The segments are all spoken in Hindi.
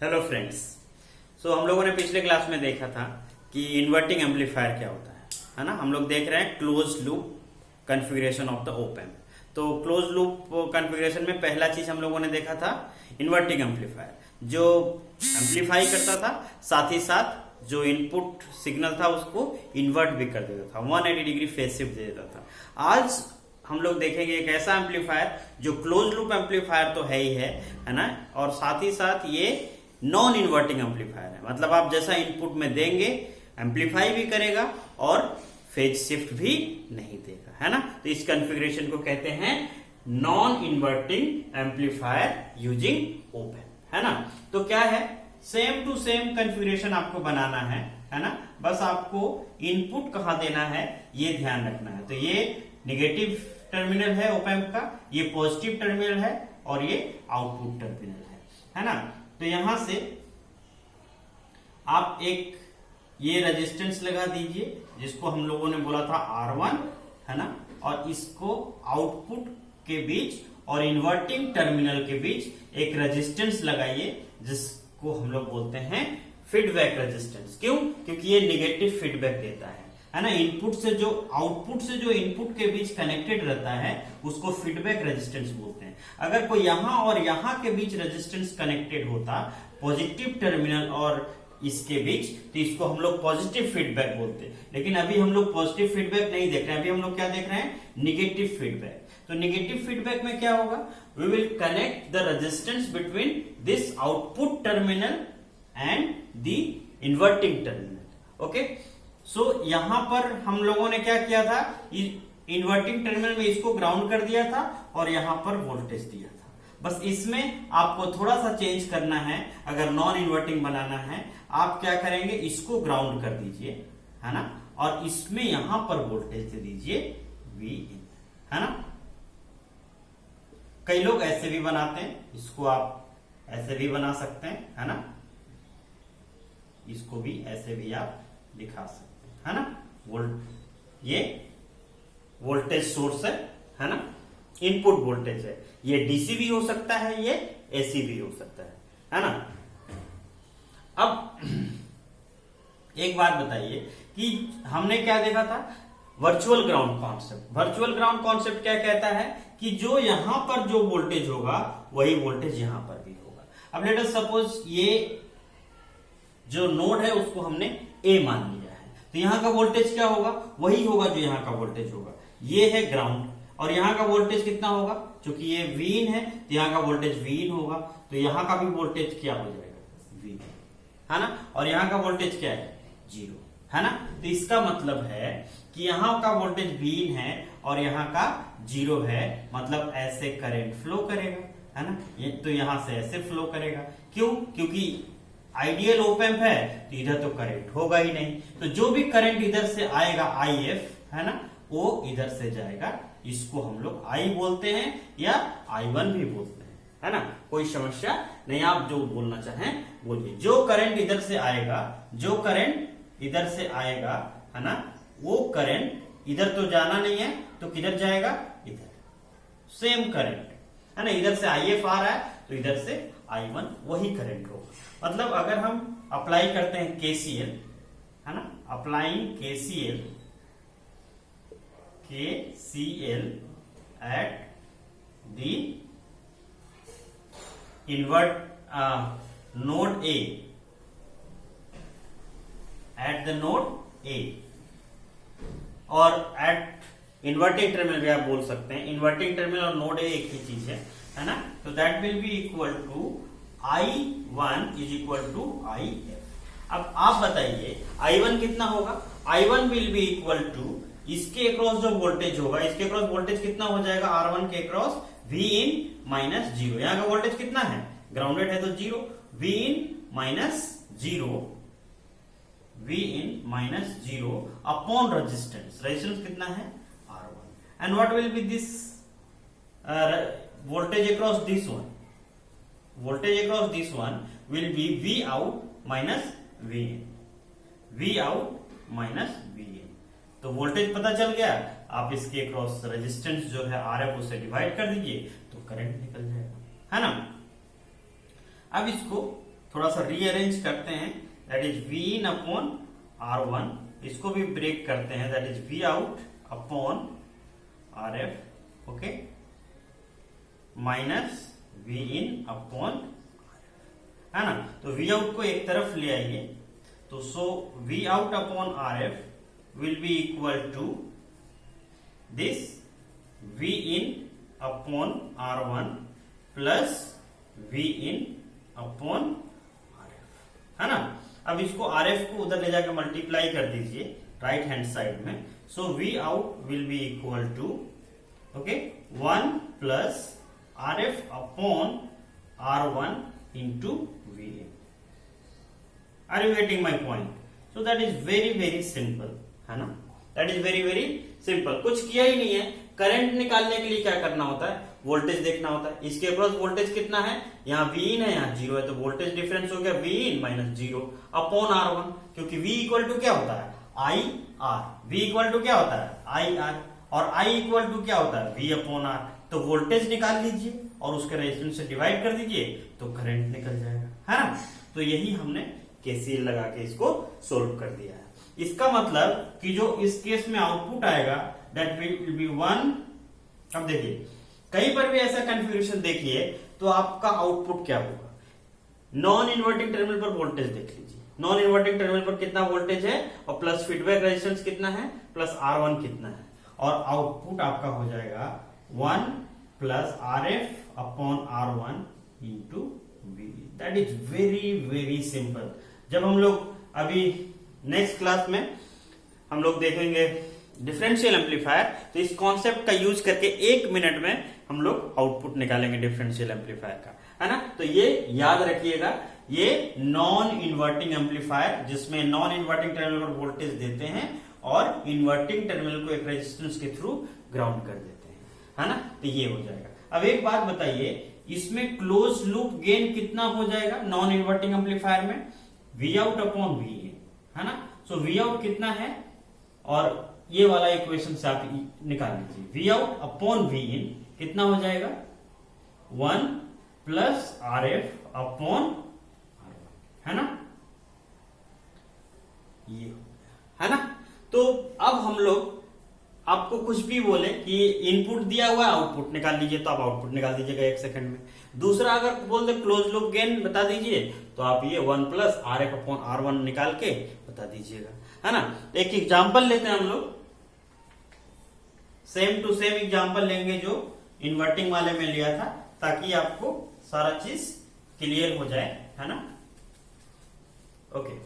Hello friends. हम लोगों ने पिछले क्लास में देखा था कि इन्वर्टिंग एम्पलीफायर क्या होता है ना। हम लोग देख रहे हैं close loop configuration of the op amp. तो क्लोज लूप कॉन्फ़िगरेशन में पहला चीज हम लोगों ने देखा था इन्वर्टिंग एम्पलीफायर, जो एम्पलीफाई करता था, साथ ही साथ जो इनपुट सिग्नल था उसको इन्वर्ट भी कर देता था, 180 डिग्री फेज शिफ्ट दे देता था। आज हम लोग देखेंगे एक ऐसा एम्पलीफायर जो क्लोज लूप एम्पलीफायर तो है ही है ना, और साथ ही साथ ये नॉन इन्वर्टिंग एम्पलीफायर है। मतलब आप जैसा इनपुट में देंगे एम्पलीफाई भी करेगा और फेज शिफ्ट भी नहीं देगा, है ना। तो इस कॉन्फ़िगरेशन को कहते हैं non inverting amplifier using op amp, है ना। तो क्या है, सेम टू सेम कॉन्फ़िगरेशन आपको बनाना है ना। बस आपको इनपुट कहां देना है ये ध्यान रखना है। तो ये नेगेटिव टर्मिनल है ओप एम्प का, ये पॉजिटिव टर्मिनल है और ये आउटपुट टर्मिनल है ना। तो यहां से आप एक ये रेजिस्टेंस लगा दीजिए जिसको हम लोगों ने बोला था R1, है ना, और इसको आउटपुट के बीच और इन्वर्टिंग टर्मिनल के बीच एक रेजिस्टेंस लगाइए जिसको हम लोग बोलते हैं फीडबैक रेजिस्टेंस। क्यों? क्योंकि ये नेगेटिव फीडबैक देता है ना। इनपुट से जो आउटपुट से जो इनपुट के बीच कनेक्टेड रहता है उसको फीडबैक रेजिस्टेंस बोलते हैं। अगर कोई यहां और यहां के बीच रेजिस्टेंस कनेक्टेड होता, पॉजिटिव टर्मिनल और इसके बीच, तो इसको हम लोग पॉजिटिव फीडबैक बोलते हैं। लेकिन अभी हम लोग पॉजिटिव फीडबैक नहीं देख रहे हैं, अभी हम लोग क्या देख रहे हैं, निगेटिव फीडबैक। तो निगेटिव फीडबैक में क्या होगा, we will connect the resistance between this output terminal and the inverting terminal. Okay, so यहां पर हम लोगों ने क्या किया था, इन्वर्टिंग टर्मिनल में इसको ग्राउंड कर दिया था और यहां पर वोल्टेज दिया था। बस इसमें आपको थोड़ा सा चेंज करना है। अगर नॉन इन्वर्टिंग बनाना है आप क्या करेंगे, इसको ग्राउंड कर दीजिए, है ना, और इसमें यहां पर वोल्टेज दे दीजिए Vin, है ना। कई लोग ऐसे भी बनाते हैं, इसको आप ऐसे भी बना सकते हैं, है ना, इसको भी ऐसे भी आप दिखा सकते हैं, है ना। ये वोल्टेज सोर्स है ना, इनपुट वोल्टेज है। ये डीसी भी हो सकता है, ये एसी भी हो सकता है ना। अब एक बात बताइए कि हमने क्या देखा था, virtual ground concept. Virtual ground concept क्या कहता है कि जो यहां पर जो वोल्टेज होगा वही वोल्टेज यहां पर भी होगा। अब लेट अस सपोज ये जो नोड है उसको हमने ए मान लिया है, तो यहां का वोल्टेज क्या होगा, वही होगा जो यहां का वोल्टेज होगा। ये है ग्राउंड और यहां का वोल्टेज कितना होगा, क्योंकि ये Vin है तो यहां का वोल्टेज Vin होगा, तो यहां का भी वोल्टेज क्या हो जाएगा, Vin, है ना। और यहां का वोल्टेज क्या है, 0, है ना। तो इसका मतलब है कि यहां का वोल्टेज Vin है और यहां का 0 है, मतलब ऐसे करंट फ्लो करेगा, है ना। ये तो यहां से ऐसे फ्लो करेगा। क्यों? क्योंकि आइडियल ओप एम्प है तो इधर तो करंट होगा ही नहीं, तो जो भी करंट इधर से आएगा IF, है ना, वो इधर से जाएगा। इसको हम लोग I बोलते हैं या I1 भी बोलते हैं, है ना। कोई समस्या नहीं, आप जो बोलना चाहें बोलिए। जो करंट इधर से आएगा, जो करंट इधर से आएगा, है ना, वो करंट इधर तो जाना नहीं है, तो किधर जाएगा, इधर। सेम करंट, है ना, इधर से IF आ रहा है तो इधर से I1 वही करंट होगा। मतलब अगर हम अप्लाई करते हैं KCL, है ना, applying KCL at the invert node A, at the node A, और at इन्वर्टिंग टर्मिनल भी आप बोल सकते हैं। इन्वर्टिंग टर्मिनल और नोड ए एक ही चीज है ना। तो that will be equal to I1 is equal to IF। अब आप बताइए I1 कितना होगा, I1 will be equal to इसके अक्रॉस जो वोल्टेज होगा, इसके अक्रॉस वोल्टेज कितना हो जाएगा, R1 के अक्रॉस Vin माइनस 0। यहां का वोल्टेज कितना है, ग्राउंडेड है तो 0, Vin minus 0, Vin minus 0 upon resistance. Resistance कितना है, R1, and what will be this voltage across this one, voltage across this one will be V out minus Vin, V out minus Vin। तो वोल्टेज पता चल गया, आप इसके अक्रॉस रेजिस्टेंस जो है RF उससे डिवाइड कर दीजिए तो करंट निकल जाएगा, है ना। अब इसको थोड़ा सा रीअरेंज करते हैं, that is V in upon R1, इसको भी ब्रेक करते हैं, that is V out upon RF, okay, minus V in upon, है ना। तो वी आउट को एक तरफ ले आइए, तो so V out upon RF will be equal to this V in upon R1 plus V in upon RF, है ना। अब इसको RF को उधर ले जाकर मल्टीप्लाई कर दीजिए राइट हैंड साइड में, so V out will be equal to, okay, 1 plus RF upon R1 into V in. Are you getting my point? So that is very simple, है ना, दैट इज वेरी सिंपल। कुछ किया ही नहीं है। करंट निकालने के लिए क्या करना होता है, वोल्टेज देखना होता है। इसके अक्रॉस वोल्टेज कितना है, यहाँ V इन है, यहाँ 0 है, तो वोल्टेज डिफरेंस हो गया V इन माइनस 0 अपॉन R1, क्योंकि V इक्वल टू क्या होता है, I R, V equal to क्या होता है, I R, और I इक्वल टू क्या होता है, V अपॉन R। तो वोल्टेज निकाल लीजिए और उसके रेजिस्टेंस से डिवाइड कर दीजिए तो करंट निकल जाएगा, है ना। तो यही हमने KCL लगा के इसको सोल्व कर दिया है। इसका मतलब कि जो इस केस में आउटपुट आएगा दैट विल बी 1। अब देखिए कहीं पर भी ऐसा कंफ्यूजन देखिए तो आपका आउटपुट क्या होगा। नॉन इन्वर्टिंग टर्मिनल पर वोल्टेज देख लीजिए, नॉन इन्वर्टिंग टर्मिनल पर कितना वोल्टेज है और प्लस फीडबैक रेजिस्टेंस कितना है, प्लस R1 कितना है, और आउटपुट आपका हो जाएगा 1 plus RF upon R1 into V। That is very simple. जब हम लोग अभी नेक्स्ट क्लास में हम लोग देखेंगे डिफरेंशियल एम्पलीफायर, तो इस कॉन्सेप्ट का यूज करके 1 मिनट में हम लोग आउटपुट निकालेंगे डिफरेंशियल एम्पलीफायर का, है ना। तो ये याद रखिएगा, ये नॉन इन्वर्टिंग एम्पलीफायर जिसमें नॉन इन्वर्टिंग टर्मिनल पर वोल्टेज देते हैं और इन्वर्टिंग टर्मिनल को एक रेजिस्टेंस के थ्रू ग्राउंड कर देते हैं, है ना। तो ये हो जाएगा। अब एक बात बताइए, इसमें क्लोज लूप गेन कितना हो जाएगा नॉन इन्वर्टिंग एम्पलीफायर में, वी आउट अपॉन वी इन, है ना। सो वी आउट कितना है, और ये वाला इक्वेशन से आप निकाल लीजिए, वी आउट अपॉन वी इन कितना हो जाएगा, 1 प्लस RF अपॉन R1, है ना, ये है ना। तो अब हम लोग आपको कुछ भी बोले कि इनपुट दिया हुआ है आउटपुट निकाल लीजिए, तो आप आउटपुट निकाल दीजिएगा 1 सेकंड में। दूसरा अगर बोल दे क्लोज लूप गेन बता दीजिए, तो आप ये 1 प्लस RF अपॉन R1 निकाल के बता दीजिएगा, है ना। एक एग्जांपल लेते हैं हम लोग, सेम टू सेम एग्जांपल लेंगे जो इन्वर्टिंग वाले में लिया था, ताकि आपको सारा चीज क्लियर हो जाए, है ना। ओके,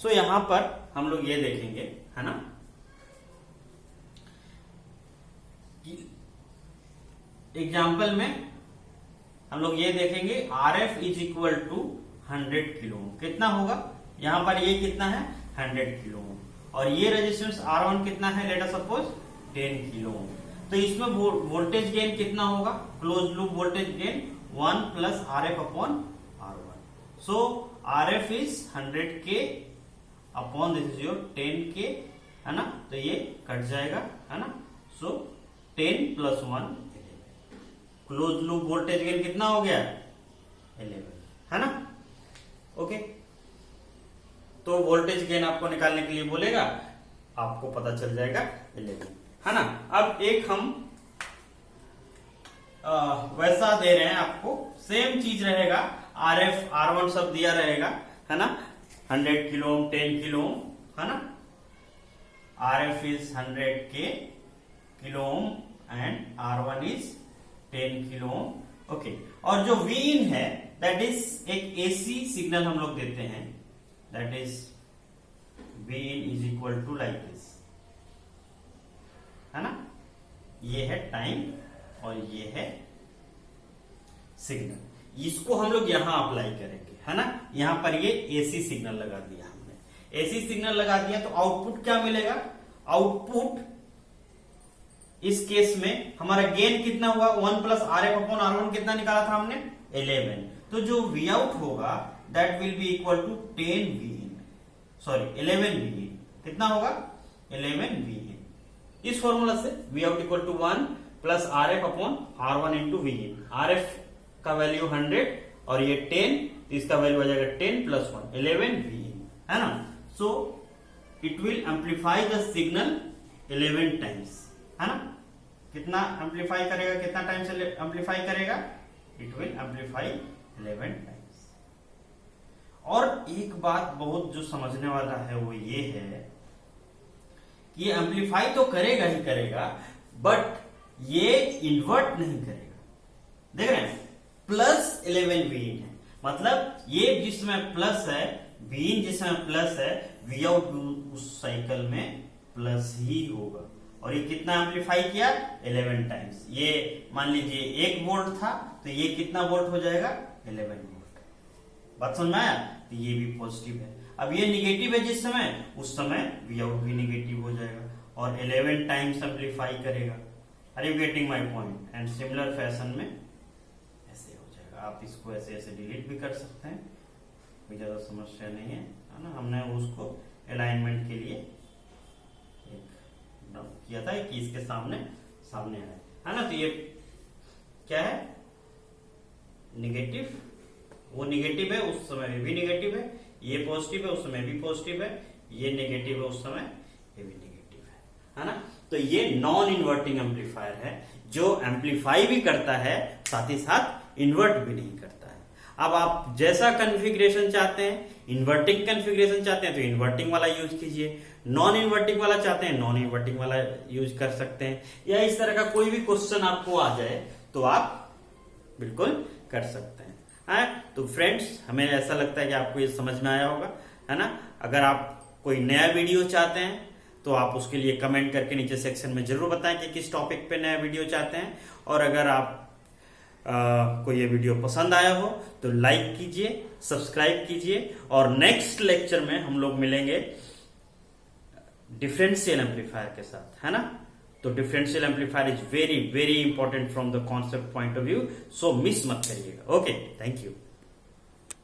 सो यहां पर हम लोग ये देखेंगे, है ना, एग्जाम्पल में हम लोग ये देखेंगे RF is equal to 100 kilo ohm. कितना होगा, यहां पर ये कितना है 100 किलो ओम, और ये रेजिस्टेंस R1 कितना है, लेट अस सपोज 10 किलो ओम। तो इसमें वोल्टेज गेन कितना होगा, close loop voltage gain 1 plus RF upon R1। So RF is 100K upon this is your 10K, है ना। तो ये कट जाएगा, है ना। सो 10 plus 1 close loop voltage gain कितना हो गया, 11, है ना। ओके, तो वोल्टेज गेन आपको निकालने के लिए बोलेगा, आपको पता चल जाएगा 11, है ना। अब एक हम वैसा दे रहे हैं आपको, सेम चीज रहेगा, RF R1 सब दिया रहेगा, है ना। 100 किलो ओम, 10 किलो ओम, है ना। RF is 100K kilo ohm and R1 is 10 kilo ohm, okay. और जो V इन है दैट इज एक AC सिग्नल हम लोग देते हैं, that is V in is equal to like this, है ना। ये है टाइम और ये है सिग्नल, इसको हम लोग यहां अप्लाई करेंगे, है ना। यहां पर ये AC सिग्नल लगा दिया हमने, AC सिग्नल लगा दिया, तो आउटपुट क्या मिलेगा, आउटपुट इस केस में हमारा गेन कितना हुआ, 1 प्लस RF अपॉन R1 कितना निकाला था हमने, 11। तो जो V आउट होगा that will be equal to 10 V in, sorry 11 V in, कितना होगा 11 V इन। इस फॉर्मूला से V out equal to 1 plus RF upon R1 into V in. RF का वैल्यू 100 और ये 10, तो इसका वैल्यू आ जाएगा 10 प्लस 1 11 Vin, है ना। So it will amplify the signal 11 times, है ना। कितना एम्पलीफाई करेगा, कितना टाइम से एम्पलीफाई करेगा, इट विल एम्पलीफाई 11 टाइम्स। और एक बात बहुत जो समझने वाला है वो ये है कि ये एम्पलीफाई तो करेगा ही करेगा, बट ये इन्वर्ट नहीं करेगा। देख रहे हैं, प्लस 11 Vin है, मतलब ये जिस समय प्लस है, Vin जिस समय प्लस है, Vout उस साइकिल में प्लस ही होगा। और ये कितना एम्पलीफाई किया, 11 टाइम्स। ये मान लीजिए 1 वोल्ट था, तो ये कितना वोल्ट हो जाएगा, 11 वोल्ट। बात समझ में आया। तो ये भी पॉजिटिव है। अब ये निगेटिव है जिस समय, उस समय Vout भी निगेटिव हो जाएगा और 11 टाइम्स एम्पलीफाई करेगा। Are you getting my point. And similar fashion में ऐसे हो जाएगा। आप इसको ऐसे ऐसे डिलीट भी कर सकते हैं, कोई ज्यादा समस्या नहीं है ना। हमने उसको अलाइनमेंट के लिए किया था कि इसके सामने सामने आए, है ना। तो ये क्या है, निगेटिव, वो निगेटिव है उस समय भी निगेटिव है, ये पॉजिटिव है उस समय भी पॉजिटिव है, ये नेगेटिव है उस समय ये भी नेगेटिव है ना। तो ये नॉन इन्वर्टिंग एम्पलीफायर है, जो एम्पलीफाई भी करता है साथ ही साथ इन्वर्ट भी नहीं करता है। अब आप जैसा कॉन्फ़िगरेशन चाहते हैं, इन्वर्टिंग कॉन्फ़िगरेशन चाहते हैं तो इन्वर्टिंग वाला यूज कीजिए, नॉन इन्वर्टिंग वाला चाहते हैं नॉन इन्वर्टिंग वाला यूज कर सकते हैं, या इस तरह का कोई भी क्वेश्चन आपको आ जाए तो आप बिल्कुल कर सकते हैं। तो फ्रेंड्स, हमें ऐसा लगता है कि आपको ये समझ में आया होगा, है ना। अगर आप कोई नया वीडियो चाहते हैं तो आप उसके लिए कमेंट करके नीचे सेक्शन में जरूर बताएं कि किस टॉपिक पे नया वीडियो चाहते हैं। और अगर आप को ये वीडियो पसंद आया हो तो लाइक कीजिए, सब्सक्राइब कीजिए, और नेक्स्ट लेक्चर में हम लोग मिलेंगे डिफरेंशियल एम्पलीफायर के साथ, है ना। तो differential amplifier is very very important from the concept point of view, so miss मत करिएगा। Okay, thank you.